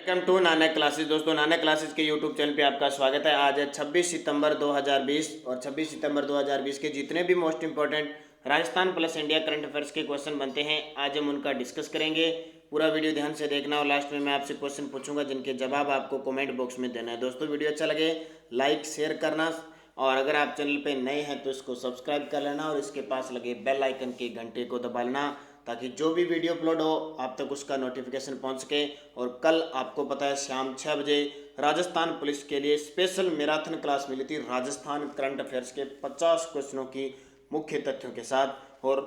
Welcome to Nanak classes. दोस्तों, Nanak classes के YouTube channel पे आपका स्वागत है। आज है 26 सितंबर 2020 और 26 सितंबर 2020 के जितने भी most important Rajasthan plus India current affairs के क्वेश्चन बनते हैं, आज हम उनका डिस्कस करेंगे। पूरा वीडियो ध्यान से देखना और लास्ट में मैं आपसे क्वेश्चन पूछूंगा जिनके जवाब आपको कमेंट बॉक्स में देना है। दोस्तों, वीडियो अच्छा लगे लाइक शेयर करना और अगर आप चैनल पे नए हैं तो इसको सब्सक्राइब कर लेना और इसके पास लगे बेल आइकन के घंटे को दबा लेना ताकि जो भी वीडियो अपलोड हो आप तक उसका नोटिफिकेशन पहुंच सके। और कल आपको पता है शाम 6 बजे राजस्थान पुलिस के लिए स्पेशल मैराथन क्लास मिली थी राजस्थान करंट अफेयर्स के 50 क्वेश्चनों की मुख्य तथ्यों के साथ। और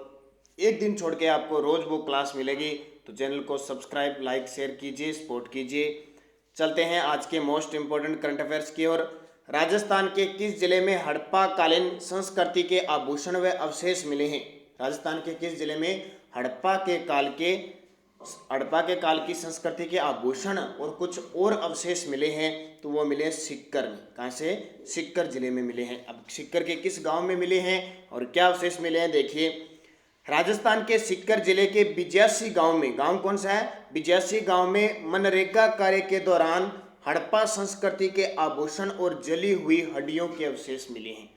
एक दिन छोड़ के आपको रोज वो क्लास मिलेगी, तो चैनल को सब्सक्राइब लाइक शेयर कीजिए, सपोर्ट कीजिए। चलते हैं आज के मोस्ट इंपोर्टेंट करंट अफेयर्स की ओर। राजस्थान के किस जिले में हड़प्पा कालीन संस्कृति के आभूषण व अवशेष मिले हैं? राजस्थान के किस जिले में हड़प्पा के काल की संस्कृति के आभूषण और कुछ और अवशेष मिले हैं? तो वो मिले सीकर में। कहाँ से? सीकर जिले में मिले हैं। अब सीकर के किस गांव में मिले हैं और क्या अवशेष मिले हैं, देखिए। राजस्थान के सीकर जिले के बिजासी गांव में, गांव कौन सा है? बिजासी गांव में मनरेगा कार्य के दौरान हड़प्पा संस्कृति के आभूषण और जली हुई हड्डियों के अवशेष मिले हैं।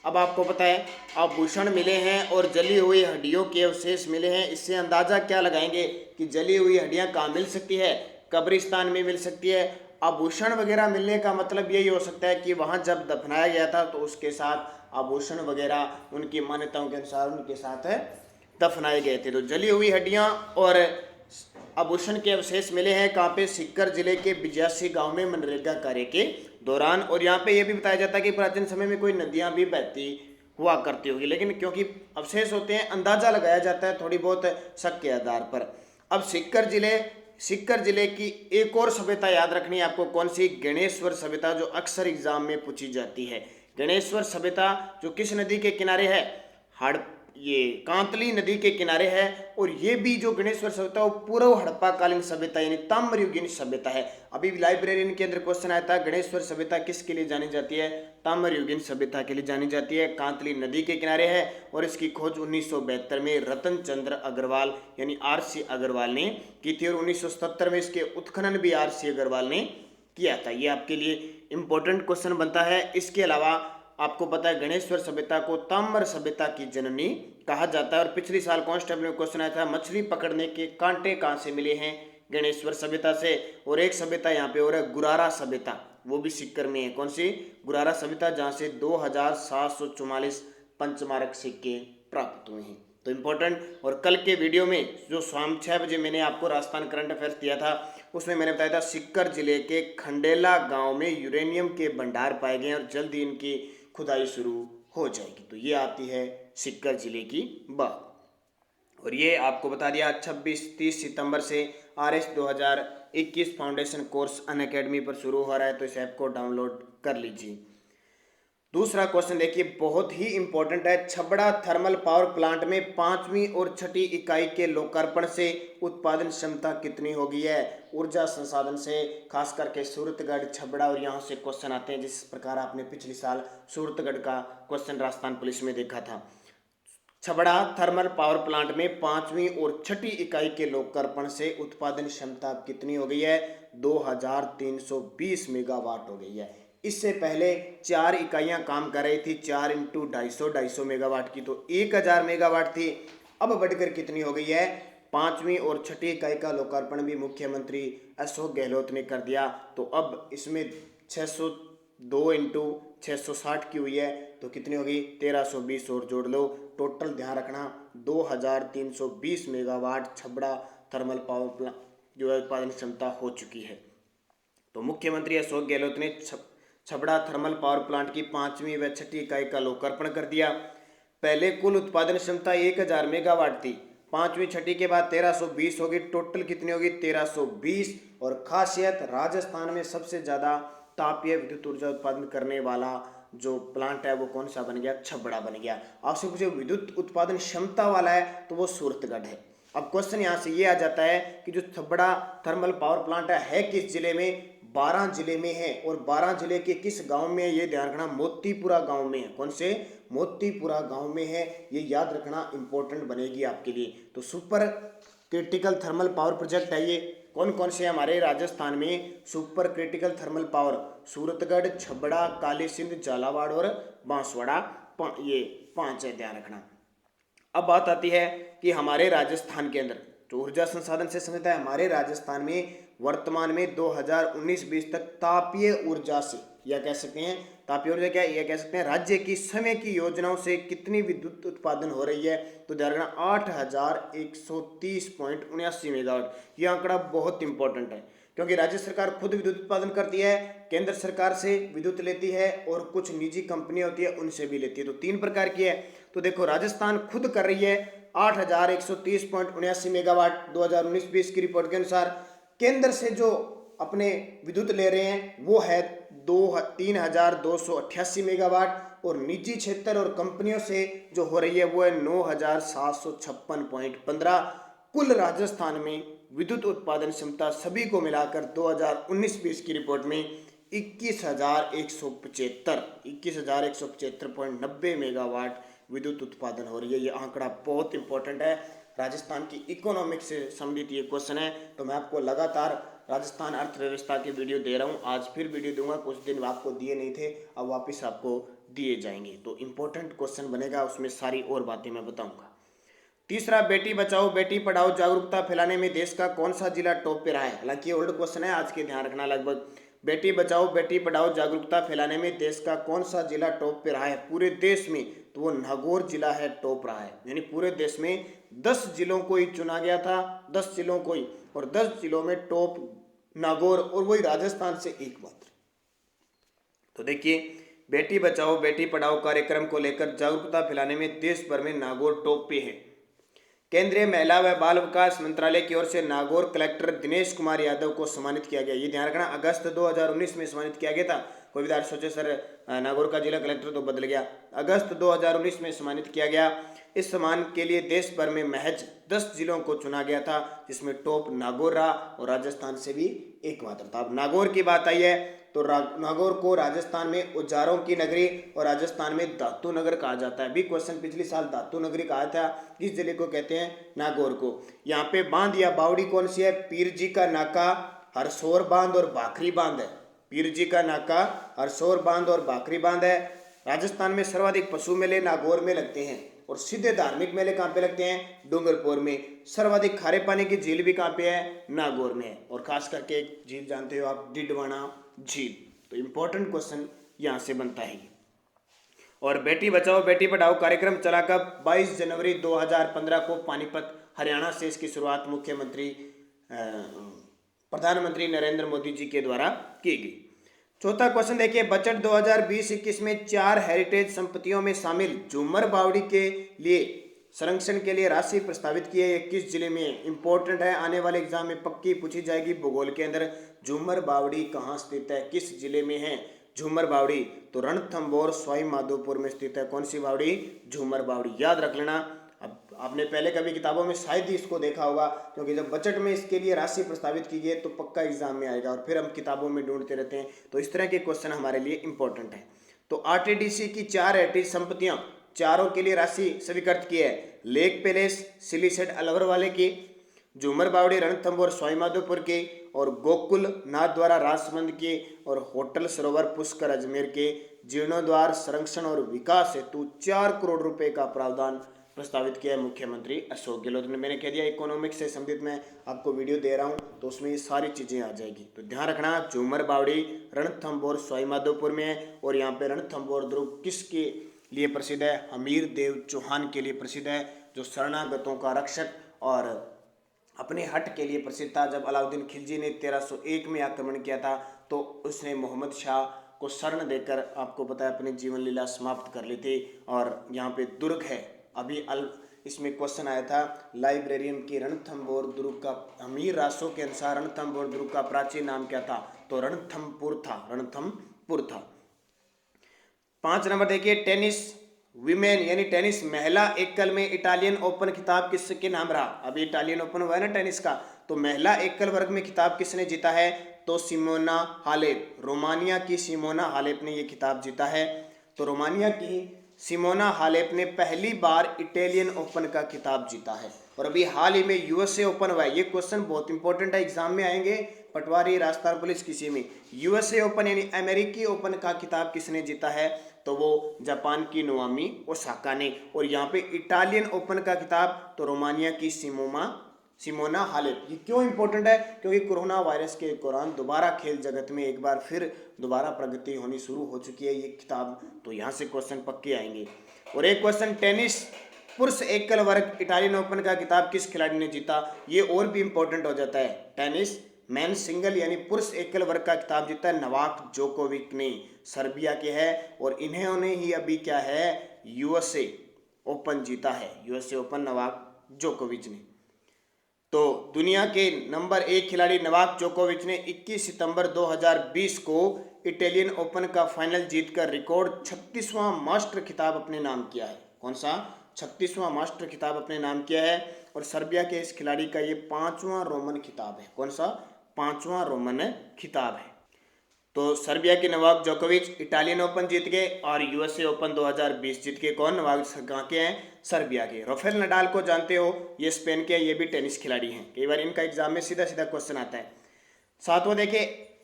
अब आपको पता है आभूषण मिले हैं और जली हुई हड्डियों के अवशेष मिले हैं। इससे अंदाजा क्या लगाएंगे कि जली हुई हड्डियां कहाँ मिल सकती है? कब्रिस्तान में मिल सकती है। आभूषण वगैरह मिलने का मतलब यही हो सकता है कि वहां जब दफनाया गया था तो उसके साथ आभूषण वगैरह उनकी मान्यताओं के अनुसार उनके साथ दफनाए गए थे। तो जली हुई हड्डियां और आभूषण के अवशेष मिले हैं कहाँ पे? सीकर जिले के बिजासी गांव में मनरेगा कार्य के दौरान। और यहाँ पे ये भी बताया जाता है कि प्राचीन समय में कोई नदियां भी बहती हुआ करती होगी, लेकिन क्योंकि अवशेष होते हैं अंदाजा लगाया जाता है थोड़ी बहुत शक के आधार पर। अब सीकर जिले की एक और सभ्यता याद रखनी है आपको। कौन सी? गणेश्वर सभ्यता, जो अक्सर एग्जाम में पूछी जाती है। गणेश्वर सभ्यता जो किस नदी के किनारे है? ये कांतली नदी के किनारे है। और ये भी जो गणेश्वर सभ्यता वो पूर्व हड़प्पा कालीन सभ्यता यानी ताम्रयुगीन सभ्यता है। अभी लाइब्रेरी के अंदर क्वेश्चन आया था, गणेश्वर सभ्यता किसके लिए जानी जाती है? ताम्रयुगीन सभ्यता के लिए जानी जाती है। कांतली नदी के किनारे है और इसकी खोज 1972 में रतन चंद्र अग्रवाल यानी RC अग्रवाल ने की थी और 1977 में इसके उत्खनन भी RC अग्रवाल ने किया था। ये आपके लिए इंपॉर्टेंट क्वेश्चन बनता है। इसके अलावा आपको पता है गणेश्वर सभ्यता को ताम्र सभ्यता की जननी कहा जाता है। और पिछली साल कांस्टेबल में क्वेश्चन आया था, मछली पकड़ने के कांटे कहाँ से मिले हैं? गणेश्वर सभ्यता से। और एक सभ्यता यहाँ पे और है गुरारा सभ्यता, वो भी सीकर में है। कौन सी? गुरारा सभ्यता, जहाँ से 2744 पंचमारक सिक्के प्राप्त हुए हैं। तो इंपॉर्टेंट। और कल के वीडियो में जो शाम 6 बजे मैंने आपको राजस्थान करंट अफेयर्स दिया था उसमें मैंने बताया था सीकर जिले के खंडेला गांव में यूरेनियम के भंडार पाए गए और जल्द ही इनकी खुदाई शुरू हो जाएगी। तो ये आती है सीकर जिले की बात। और ये आपको बता दिया 26-30 सितंबर से RS 2021 फाउंडेशन कोर्स अनअकैडमी पर शुरू हो रहा है, तो इस ऐप को डाउनलोड कर लीजिए। दूसरा क्वेश्चन देखिए, बहुत ही इंपॉर्टेंट है। छबड़ा थर्मल पावर प्लांट में 5वीं और 6ठी इकाई के लोकार्पण से उत्पादन क्षमता कितनी हो गई है? ऊर्जा संसाधन से, खास करके सूरतगढ़, छबड़ा, और यहाँ से क्वेश्चन आते हैं जिस प्रकार आपने पिछले साल सूरतगढ़ का क्वेश्चन राजस्थान पुलिस में देखा था। छबड़ा थर्मल पावर प्लांट में 5वीं और 6ठी इकाई के लोकार्पण से उत्पादन क्षमता कितनी हो गई है? 2320 मेगावाट हो गई है। इससे पहले 4 इकाइयां काम कर रही थी, 4 इंटू 250 मेगावाट की, तो 1000 मेगावाट थी। अब बढ़कर कितनी हो गई है? 5वीं और 6ठी इकाई का लोकार्पण भी मुख्यमंत्री अशोक गहलोत ने कर दिया। तो अब इसमें 602 इंटू 660 की हुई है, तो कितनी होगी? 1320 और जोड़ लो। टोटल ध्यान रखना 2320 megawatt Chhabra thermal power plant जो है उत्पादन क्षमता हो चुकी है। तो मुख्यमंत्री अशोक गहलोत ने छबड़ा थर्मल पावर प्लांट की 5वीं व 6ठी इकाई का लोकार्पण कर दिया। पहले कुल उत्पादन क्षमता 1000 मेगावाट थी, 5वीं 6ठी के बाद 1320 होगी। टोटल कितनी होगी? 1320। और खासियत, राजस्थान में सबसे ज्यादा तापीय विद्युत ऊर्जा उत्पादन करने वाला जो प्लांट है वो कौन सा बन गया? छबड़ा बन गया। आपसे पूछे विद्युत उत्पादन क्षमता वाला है तो वो सूरतगढ़ है। अब क्वेश्चन यहाँ से ये आ जाता है कि जो छबड़ा थर्मल पावर प्लांट है किस जिले में? 12 जिले में है। और 12 जिले के किस गांव में? ये ध्यान रखना मोतीपुरा गांव में है। कौन से? मोतीपुरा गांव में है। ये याद रखना इंपॉर्टेंट बनेगी आपके लिए। तो super critical thermal power project है ये। कौन कौन से हमारे राजस्थान में super critical thermal power? Suratgarh, Chhabra, Kali Sindh, Jhalawar और बांसवाड़ा। ये 5 है, ध्यान रखना। अब बात आती है कि हमारे राजस्थान के अंदर जो ऊर्जा संसाधन से संबंधित है, हमारे राजस्थान में वर्तमान में 2019-20 तक तापीय ऊर्जा से, या कह सकते हैं तापीय ऊर्जा क्या, यह कह सकते हैं राज्य की समय की योजनाओं से कितनी विद्युत उत्पादन हो रही है? तो ध्यान रखना 8130.79 मेगावाट। यह आंकड़ा बहुत इंपॉर्टेंट है क्योंकि राज्य सरकार खुद विद्युत उत्पादन करती है, केंद्र सरकार से विद्युत लेती है और कुछ निजी कंपनियां होती है उनसे भी लेती है। तो 3 प्रकार की है। तो देखो राजस्थान खुद कर रही है 8130.79 मेगावाट 2019-20 की रिपोर्ट के अनुसार। केंद्र से जो अपने विद्युत ले रहे हैं वो है 3288 मेगावाट, और निजी क्षेत्र और कंपनियों से जो हो रही है वो है 9756.15। कुल राजस्थान में विद्युत उत्पादन क्षमता सभी को मिलाकर 2019-20 की रिपोर्ट में 21,175.90 मेगावाट विद्युत उत्पादन हो रही है। ये आंकड़ा बहुत इंपॉर्टेंट है, राजस्थान की इकोनॉमिक से संबंधित ये क्वेश्चन है। तो मैं आपको लगातार राजस्थान अर्थव्यवस्था के वीडियो दे रहा हूँ, आज फिर वीडियो दूंगा। कुछ दिन आपको दिए नहीं थे, अब वापस आपको दिए जाएंगे। तो इंपॉर्टेंट क्वेश्चन बनेगा, उसमें सारी और बातें मैं बताऊंगा। तीसरा, बेटी बचाओ बेटी पढ़ाओ जागरूकता फैलाने में देश का कौन सा जिला टॉप पे रहा है? हालांकि ओल्ड क्वेश्चन है, आज के ध्यान रखना। लगभग बेटी बचाओ बेटी पढ़ाओ जागरूकता फैलाने में देश का कौन सा जिला टॉप पे रहा है पूरे देश में? तो वो नागौर जिला है, टॉप रहा है। यानी पूरे देश में 10 जिलों को ही चुना गया था, 10 जिलों को ही, और 10 जिलों में टॉप नागौर, और वही राजस्थान से एकमात्र। तो देखिए, बेटी बचाओ बेटी पढ़ाओ कार्यक्रम को लेकर जागरूकता फैलाने में देश भर में नागौर टॉप पे है। केंद्रीय महिला व बाल विकास मंत्रालय की ओर से नागौर कलेक्टर दिनेश कुमार यादव को सम्मानित किया गया। ये ध्यान रखना, अगस्त 2019 में सम्मानित किया गया था। कोई विद्यार्थी सोचे सर नागौर का जिला कलेक्टर तो बदल गया, अगस्त 2019 में सम्मानित किया गया। इस सम्मान के लिए देश भर में महज 10 जिलों को चुना गया था, जिसमें टॉप नागौर रहा और राजस्थान से भी एकमात्र था। अब नागौर की बात आई है तो नागौर को राजस्थान में औजारों की नगरी और राजस्थान में धातु नगर कहा जाता है। भी क्वेश्चन पिछले साल धातु नगरी कहा था, किस जिले को कहते हैं? नागौर को। यहाँ पे बांध या बावड़ी कौन सी है? पीर जी का नाका, हरसोर बांध और भाखरी बांध है। पीर जी का नाका, हरसोर बांध और भाखरी बांध है। राजस्थान में सर्वाधिक पशु मेले नागौर में लगते हैं, और सीधे धार्मिक मेले कहाँ पे लगते हैं? डूंगरपुर में। सर्वाधिक खारे पानी की झील भी कहाँ पे है? नागौर में है। और खास करके एक झील जानते हो आप, डिडवाना झील। तो इंपॉर्टेंट क्वेश्चन यहाँ से बनता है। और बेटी बचाओ बेटी पढ़ाओ कार्यक्रम चला कब? 22 जनवरी 2015 को पानीपत हरियाणा से इसकी शुरुआत प्रधानमंत्री नरेंद्र मोदी जी के द्वारा की गई। चौथा क्वेश्चन देखिए, बजट 2020-21 में 4 हेरिटेज संपत्तियों में शामिल झूमर बावड़ी के लिए संरक्षण के लिए राशि प्रस्तावित की है। ये किस जिले में? इंपॉर्टेंट है, आने वाले एग्जाम में पक्की पूछी जाएगी भूगोल के अंदर। झूमर बावड़ी कहाँ स्थित है, किस जिले में है झूमर बावड़ी? तो रणथंभौर सवाई माधोपुर में स्थित है। कौन सी बावड़ी? झूमर बावड़ी। याद रख लेना। अब आपने पहले कभी किताबों में शायद ही इसको देखा होगा, क्योंकि जब बजट में इसके लिए राशि प्रस्तावित की गई तो पक्का एग्जाम में आएगा, और फिर हम किताबों में ढूंढते रहते हैं। तो इस तरह के क्वेश्चन हमारे लिए इंपॉर्टेंट है। तो आरटीडीसी की 4 हेरिटेज संपत्तियां, चारों के लिए राशि स्वीकृत की है। लेक पैलेस सिलीसेट अलवर वाले की, झूमर बावड़ी रणथंभौर सवाई माधोपुर के, और गोकुल नाथ द्वारा राजसमंद के, और होटल सरोवर पुष्कर अजमेर के जीर्णोद्वार संरक्षण और विकास हेतु 4 करोड़ रुपए का प्रावधान प्रस्तावित किया है मुख्यमंत्री अशोक गहलोत ने। मैंने कह दिया इकोनॉमिक्स से संबंधित मैं आपको वीडियो दे रहा हूं, तो उसमें ये सारी चीजें आ जाएगी। तो ध्यान रखना, झूमर बावड़ी रणथंभौर सवाई माधोपुर में है। और यहाँ पे रणथंभौर दुर्ग किसके लिए प्रसिद्ध है? हमीर देव चौहान के लिए प्रसिद्ध है, जो शरणागतों का रक्षक और अपने हट के लिए प्रसिद्ध था। जब अलाउद्दीन खिलजी ने 1301 में आक्रमण किया था तो उसने मोहम्मद शाह को शरण देकर, आपको पता है, अपनी जीवन लीला समाप्त कर ली थी। और यहाँ पे दुर्ग है, अभी इसमें क्वेश्चन आया था लाइब्रेरियन की, रणथंभौर दुर्ग का हमीर रासों के अनुसार रणथंभौर दुर्ग का प्राचीन नाम क्या था? तो रणथंभपुर था, रणथंभपुर था। 5 नंबर देखिए, टेनिस विमेन यानी टेनिस महिला एकल में इटालियन ओपन खिताब किसके नाम रहा? अभी इटालियन ओपन हुआ है ना टेनिस का, तो महिला एकल वर्ग में खिताब किसने जीता है? तो सिमोना हालेप, रोमानिया की सिमोना हालेप ने यह खिताब जीता है। तो रोमानिया की सिमोना हालेप ने पहली बार इटालियन ओपन का खिताब जीता है। और अभी हाल ही में यूएसए ओपन हुआ है, ये क्वेश्चन बहुत इंपॉर्टेंट है, एग्जाम में आएंगे, पटवारी, राजस्थान पुलिस, किसी में। यूएसए ओपन यानी अमेरिकी ओपन का खिताब किसने जीता है, तो वो जापान की नोआमी ओसाका ने। और यहाँ पे इटालियन ओपन का खिताब तो रोमानिया की सिमोना हालेप। ये क्यों इंपॉर्टेंट है, क्योंकि कोरोना वायरस के दौरान दोबारा खेल जगत में एक बार फिर दोबारा प्रगति होनी शुरू हो चुकी है, ये खिताब, तो यहाँ से क्वेश्चन पक्के आएंगे। और एक क्वेश्चन, टेनिस पुरुष एकल वर्ग इटालियन ओपन का खिताब किस खिलाड़ी ने जीता, ये और भी इंपॉर्टेंट हो जाता है। टेनिस मैन सिंगल यानी पुरुष एकल वर्ग का खिताब जीता है नोवाक जोकोविक ने, सर्बिया के है, और इन्होंने ही अभी क्या है, यूएसए ओपन जीता है, यूएसए ओपन नोवाक जोकोविच ने। तो दुनिया के नंबर 1 खिलाड़ी नोवाक जोकोविच ने 21 सितंबर 2020 को इटालियन ओपन का फाइनल जीतकर रिकॉर्ड 36वां मास्टर खिताब अपने नाम किया है। कौन सा, 36वां मास्टर खिताब अपने नाम किया है। और सर्बिया के इस खिलाड़ी का ये 5वां रोमन खिताब है। कौन सा, 5वां रोमन खिताब है। तो सर्बिया के नोवाक जोकोविच इटालियन ओपन जीत गए और यूएसए ओपन 2020 जीत के। कौन, नोवाक कहाँ के हैं, सर्बिया के। राफेल नडाल को जानते हो, ये स्पेन के, ये भी टेनिस खिलाड़ी हैं, कई बार इनका एग्जाम में सीधा सीधा क्वेश्चन आता है। सातवां देखिए,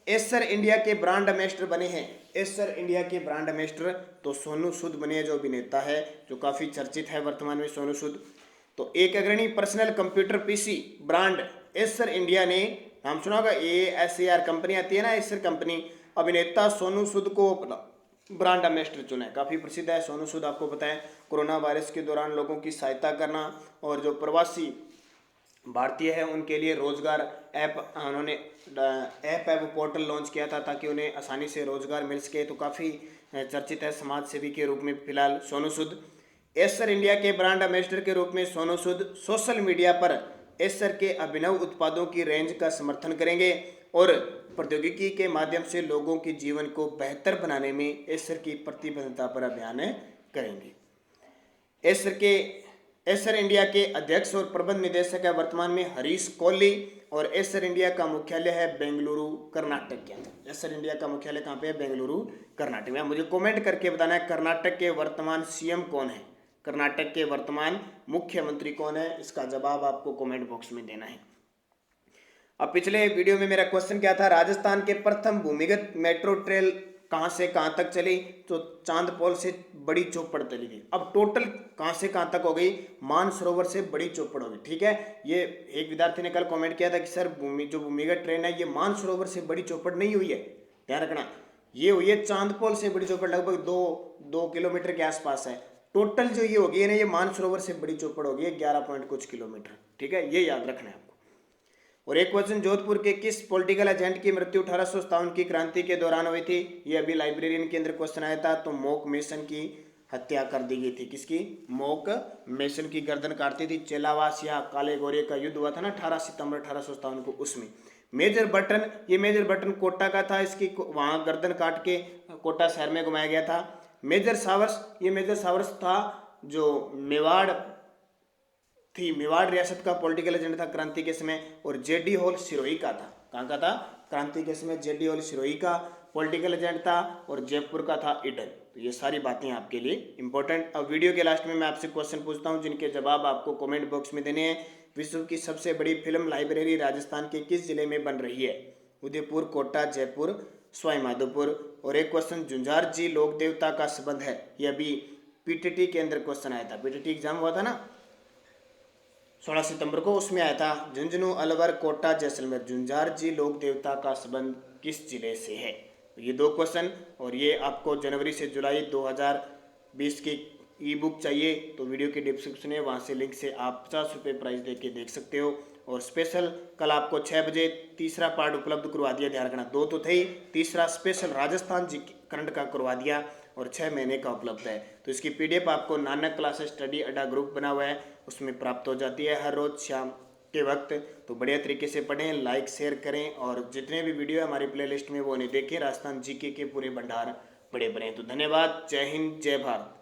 एसर इंडिया के ब्रांड एम्बेसडर बने हैं। एसर इंडिया के ब्रांड एम्बेसडर तो सोनू सूद बने हैं, जो अभिनेता है, जो काफी चर्चित है वर्तमान में सोनू सूद। तो एक अग्रणी personal computer PC brand Acer India ने, नाम सुना होगा, ASAR कंपनी आती है ना, एसर कंपनी, अभिनेता सोनू सूद को अपना ब्रांड एम्बेसडर चुना है। काफ़ी प्रसिद्ध है सोनू सूद, आपको पता है, कोरोना वायरस के दौरान लोगों की सहायता करना और जो प्रवासी भारतीय है उनके लिए रोजगार ऐप, उन्होंने ऐप है वो पोर्टल लॉन्च किया था ताकि उन्हें आसानी से रोजगार मिल सके। तो काफ़ी चर्चित है समाज सेवी के रूप में फिलहाल सोनू सूद। एसर इंडिया के ब्रांड एम्बेसडर के रूप में सोनू सूद सोशल मीडिया पर एसर के अभिनव उत्पादों की रेंज का समर्थन करेंगे और प्रौद्योगिकी के माध्यम से लोगों के जीवन को बेहतर बनाने में एसर की प्रतिबद्धता पर अभियान करेंगे। एसर इंडिया के अध्यक्ष और प्रबंध निदेशक है वर्तमान में हरीश कोहली और एसर इंडिया का मुख्यालय है बेंगलुरु, कर्नाटक के अंदर। एसर इंडिया का मुख्यालय कहाँ पे है, बेंगलुरु, कर्नाटक में। मुझे कमेंट करके बताना है कर्नाटक के वर्तमान सीएम कौन है, कर्नाटक के वर्तमान मुख्यमंत्री कौन है, इसका जवाब आपको कमेंट बॉक्स में देना है। अब पिछले वीडियो में मेरा क्वेश्चन क्या था, राजस्थान के प्रथम भूमिगत मेट्रो ट्रेन कहाँ से कहाँ तक चली, तो चांदपोल से बड़ी चौपड़ चली गई। अब टोटल कहाँ से कहाँ तक हो गई, मानसरोवर से बड़ी चौपड़ हो गई। ठीक है, ये एक विद्यार्थी ने कल कमेंट किया था कि सर जो भूमिगत ट्रेन है ये मानसरोवर से बड़ी चौपड़ नहीं हुई है, ध्यान रखना, ये हुई है चांदपोल से बड़ी चौपड़, लगभग 2 किलोमीटर के आसपास है। टोटल जो ये होगी ना, ये मानसरोवर से बड़ी चौपड़ होगी 11 पॉइंट कुछ किलोमीटर। ठीक है, ये याद रखना है आपको। और एक क्वेश्चन, जोधपुर के किस पॉलिटिकल एजेंट की मृत्यु 1857 की क्रांति के दौरान हुई थी, ये अभी लाइब्रेरियन के अंदर क्वेश्चन आया था। तो मोक मेसन की हत्या कर दी गई थी, किसकी, मोक मेसन की गर्दन काटती थी। चेलावास या काले गोरे का युद्ध हुआ था ना 18 सितंबर 1857 को, उसमें मेजर बटन, ये मेजर बटन कोटा का था, इसकी वहाँ गर्दन काट के कोटा शहर में घुमाया गया था। मेजर सावर्स, ये मेजर सावर्स था जो मेवाड़ रियासत का पॉलिटिकल एजेंट था क्रांति के समय। और जेडी हॉल सिरोही का था, कहाँ का था, क्रांति के समय जेडी हॉल सिरोही का पॉलिटिकल एजेंट था और जयपुर का था ईडन। तो ये सारी बातें आपके लिए इंपॉर्टेंट। अब वीडियो के लास्ट में मैं आपसे क्वेश्चन पूछता हूँ जिनके जवाब आपको कमेंट बॉक्स में देने हैं। विश्व की सबसे बड़ी फिल्म लाइब्रेरी राजस्थान के किस जिले में बन रही है, उदयपुर, कोटा, जयपुर, सवाई माधोपुर। और एक क्वेश्चन, झुंझार जी लोक देवता का संबंध है, ये अभी पीटीटी के अंदर क्वेश्चन आया था, पीटीटी एग्जाम हुआ था ना 16 सितंबर को, उसमें आया था झुंझुनू, अलवर, कोटा, जैसलमेर, झुंझार जी लोक देवता का संबंध किस जिले से है। ये 2 क्वेश्चन। और ये आपको जनवरी से जुलाई 2020 की ई बुक चाहिए तो वीडियो के डिस्क्रिप्शन है, वहाँ से लिंक से आप 50 रुपये प्राइस दे के देख सकते हो। और स्पेशल कल आपको 6 बजे तीसरा पार्ट उपलब्ध करवा दिया, ध्यान रखना, 2 तो थे ही, तीसरा स्पेशल राजस्थान जी करंट का करवा दिया और 6 महीने का उपलब्ध है। तो इसकी PDF आपको नानक क्लासेस स्टडी अड्डा ग्रुप बना हुआ है, उसमें प्राप्त हो जाती है हर रोज शाम के वक्त। तो बढ़िया तरीके से पढ़ें, लाइक शेयर करें और जितने भी वीडियो है हमारी प्लेलिस्ट में वो उन्हें देखें। राजस्थान जीके के पूरे भंडार बड़े बड़े हैं। तो धन्यवाद, जय हिंद, जय भारत।